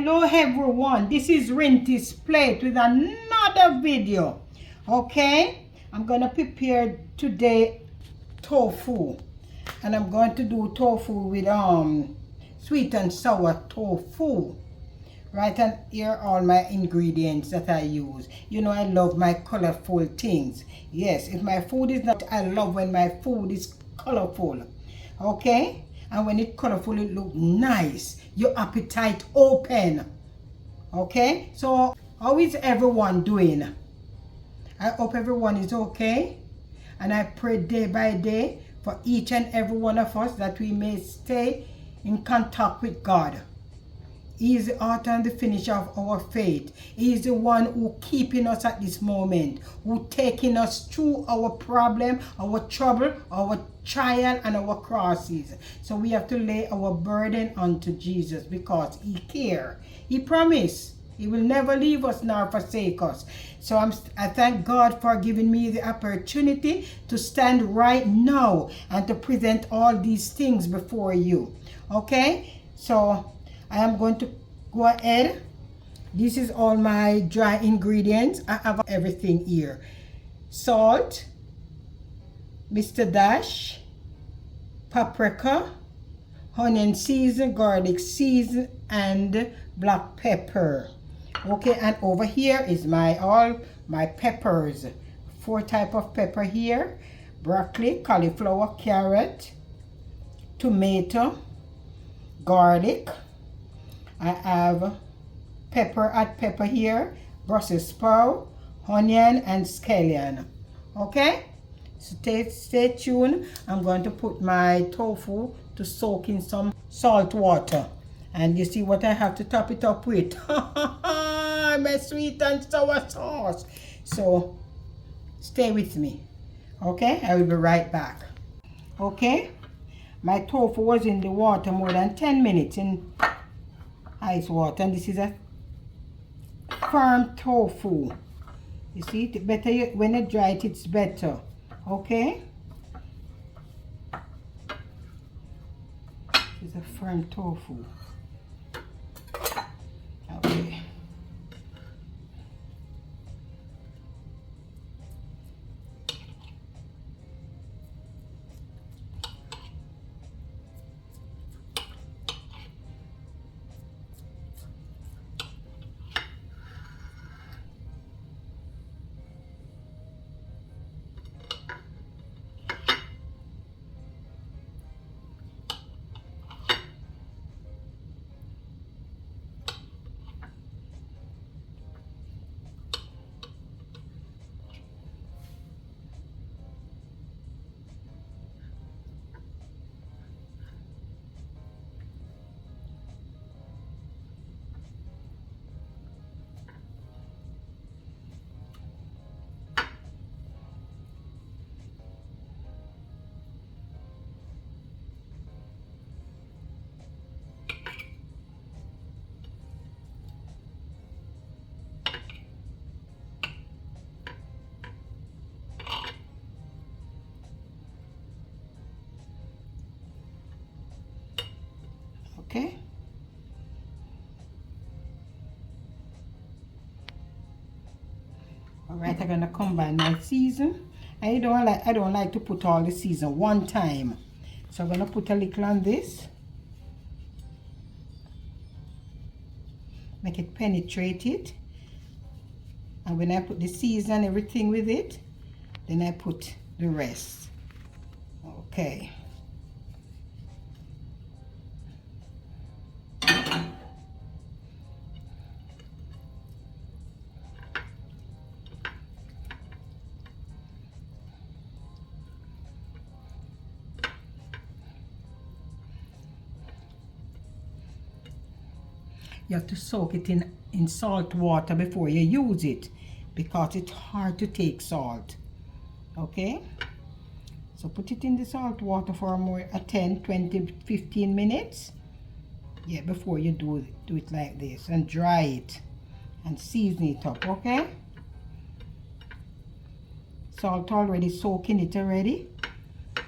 Hello everyone, this is Rinty's Plate with another video. Okay, I'm gonna prepare today tofu, and I'm going to do tofu with sweet and sour tofu. Right, and here are all my ingredients that I use. You know, I love my colorful things. Yes, if my food is not, I love when my food is colorful. Okay, and when it's colorful, it looks nice. Your appetite open. Okay, so how is everyone doing? I hope everyone is okay, and I pray day by day for each and every one of us that we may stay in contact with God. He is the author and the finisher of our faith. He is the one who keeping us at this moment, who taking us through our problem, our trouble, our trial, and our crosses. So we have to lay our burden onto Jesus because He cares. He promised He will never leave us nor forsake us. So I thank God for giving me the opportunity to stand right now and to present all these things before you. Okay, so I am going to go ahead. This is all my dry ingredients. I have everything here. Salt, Mr. Dash, paprika, onion season, garlic season, and black pepper. Okay, and over here is all my peppers. 4 types of pepper here. Broccoli, cauliflower, carrot, tomato, garlic. I have hot pepper here, Brussels sprout, onion, and scallion. Okay, so stay tuned. I'm going to put my tofu to soak in some salt water, and you see what I have to top it up with. My sweet and sour sauce. So stay with me. Okay, I will be right back. Okay, my tofu was in the water more than 10 minutes in ice water, and this is a firm tofu. You see, it better when it dry it's better. Okay, it's a firm tofu. Okay, okay. All right, I'm gonna combine my season. I don't like to put all the season one time, so I'm gonna put a little on this, make it penetrate it, and when I put the season everything with it, then I put the rest. Okay. You have to soak it in salt water before you use it because it's hard to take salt. Okay, so put it in the salt water for a 10, 20, 15 minutes. Yeah, before you do it like this, and dry it and season it up. Okay, salt already soaking it already,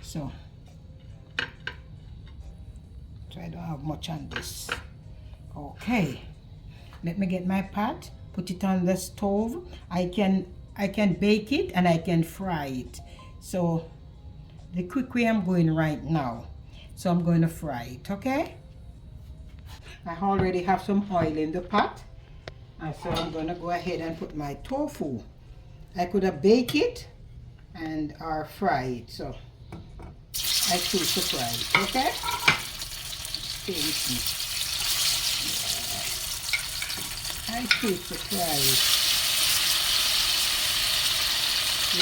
so I don't have much on this. Okay, Let me get my pot, put it on the stove. I can bake it and I can fry it. So the quick way I'm going right now. So I'm going to fry it, okay? I already have some oil in the pot. And so I'm going to go ahead and put my tofu. I could have baked it and or fry it. So I choose to fry it, okay? Stay with me. I choose to fry it.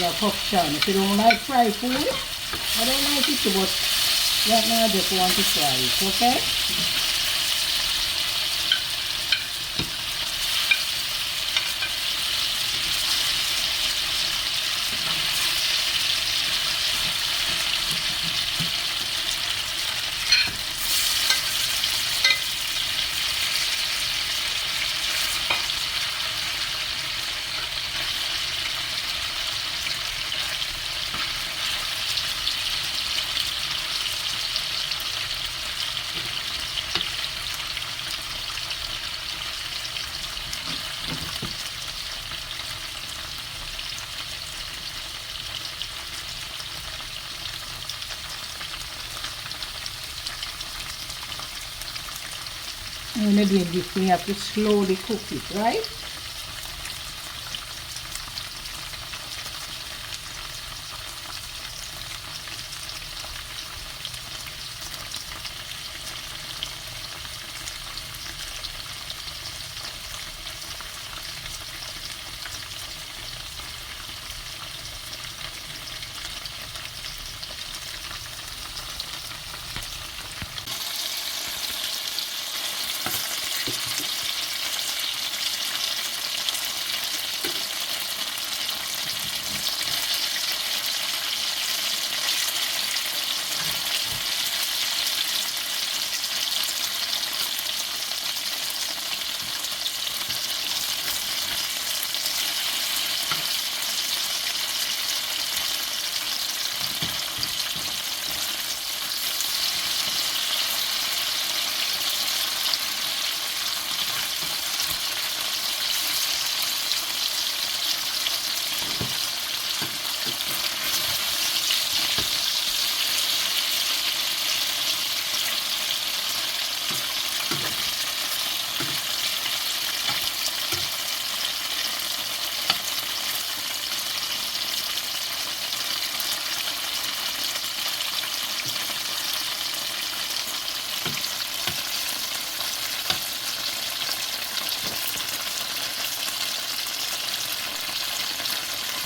Yeah, option. If you don't like fried food, I don't like it too, but right now I just want to fry it, okay? When you're doing this, you have to slowly cook it, right?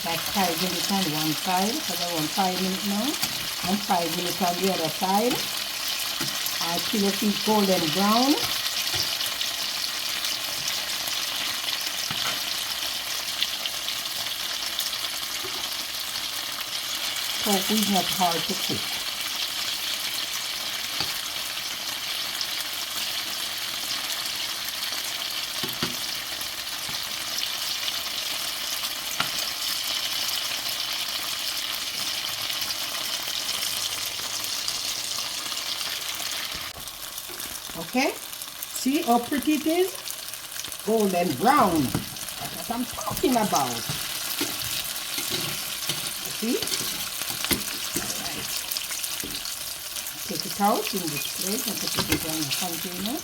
Like 5 minutes on one side, because I want 5 minutes now, and 5 minutes on the other side. Until you see golden brown. Tofu is not hard to cook. Okay, see how pretty it is? Golden brown. That's what I'm talking about. See? Alright. Take it out in this plate and put it in the container.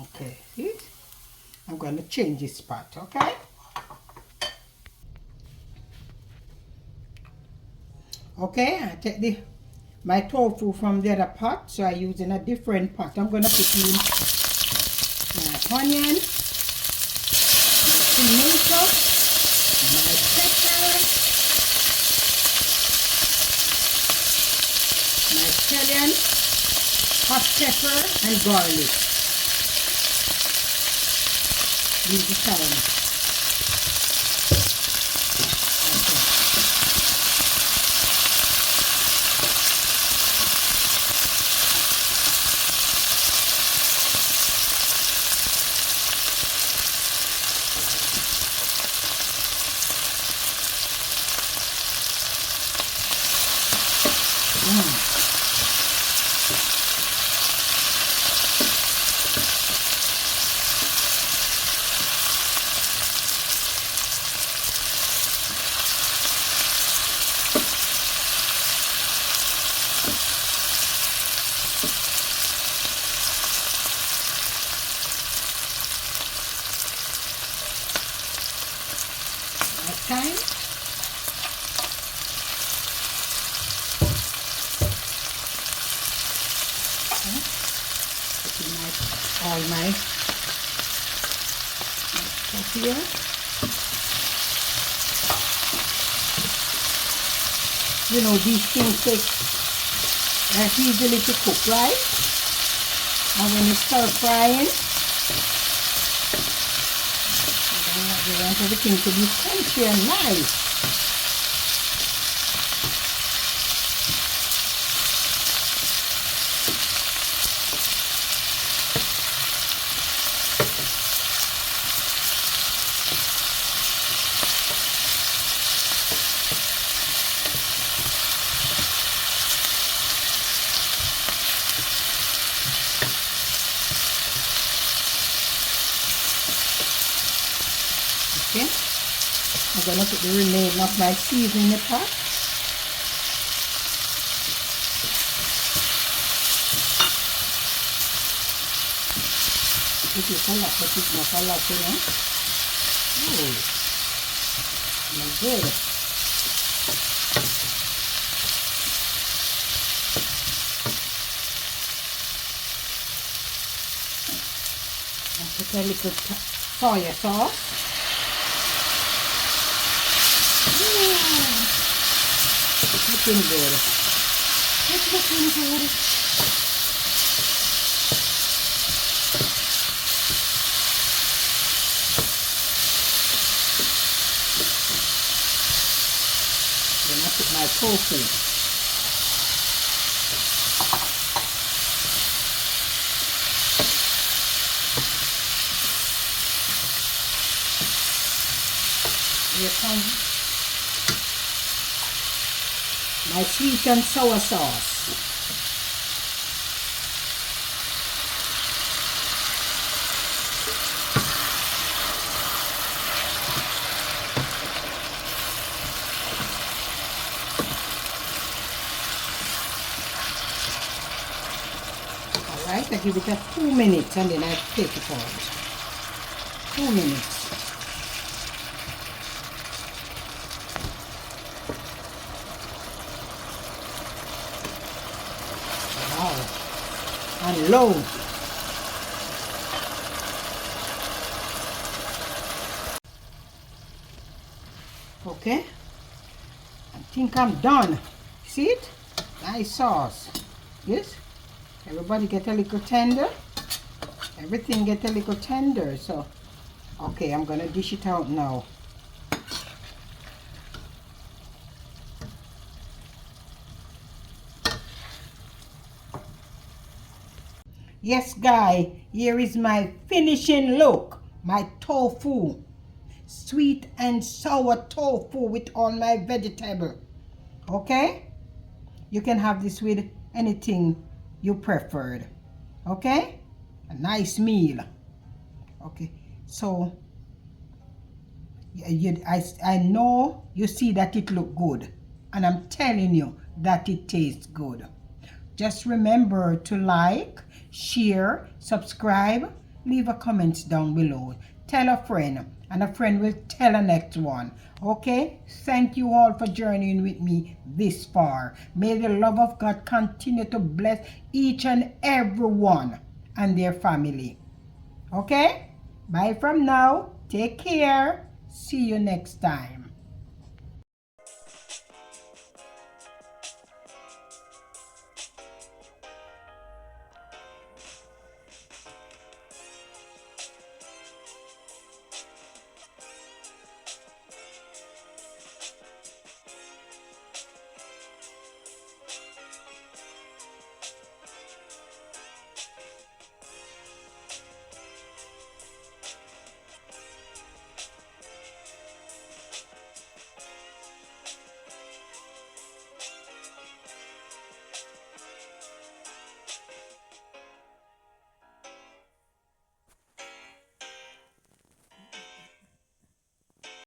Okay, see? I'm going to change this pot, okay? Okay, I take my tofu from the other pot, so I use in a different pot. I'm going to put in my onion, my tomato, my pepper, my scallion, hot pepper, and garlic. Use the salad. Time. Putting all my stuff here. You know, these things take easily to cook, right? And when you start frying, you want everything to be crunchy and nice. Okay, I'm going to put the remaining of my seasoning in the pot. This is a lot, but it's not a lot, you know. Oh, my good. And put a little soy sauce. It's looking good. It's looking good. Then I put my tofu. Here comes my sweet and sour sauce. Alright, I give it 2 minutes and then I take it out. 2 minutes. And low. Okay, I think I'm done. See it? Nice sauce. Yes, everybody get a little tender. Everything get a little tender. So okay, I'm gonna dish it out now. Yes, guys, here is my finishing look. My tofu. Sweet and sour tofu with all my vegetable. Okay? You can have this with anything you preferred. Okay? A nice meal. Okay. So, I know you see that it look good. And I'm telling you that it tastes good. Just remember to like, share, subscribe, leave a comment down below. Tell a friend, and a friend will tell the next one. Okay? Thank you all for journeying with me this far. May the love of God continue to bless each and every one and their family. Okay? Bye from now. Take care. See you next time.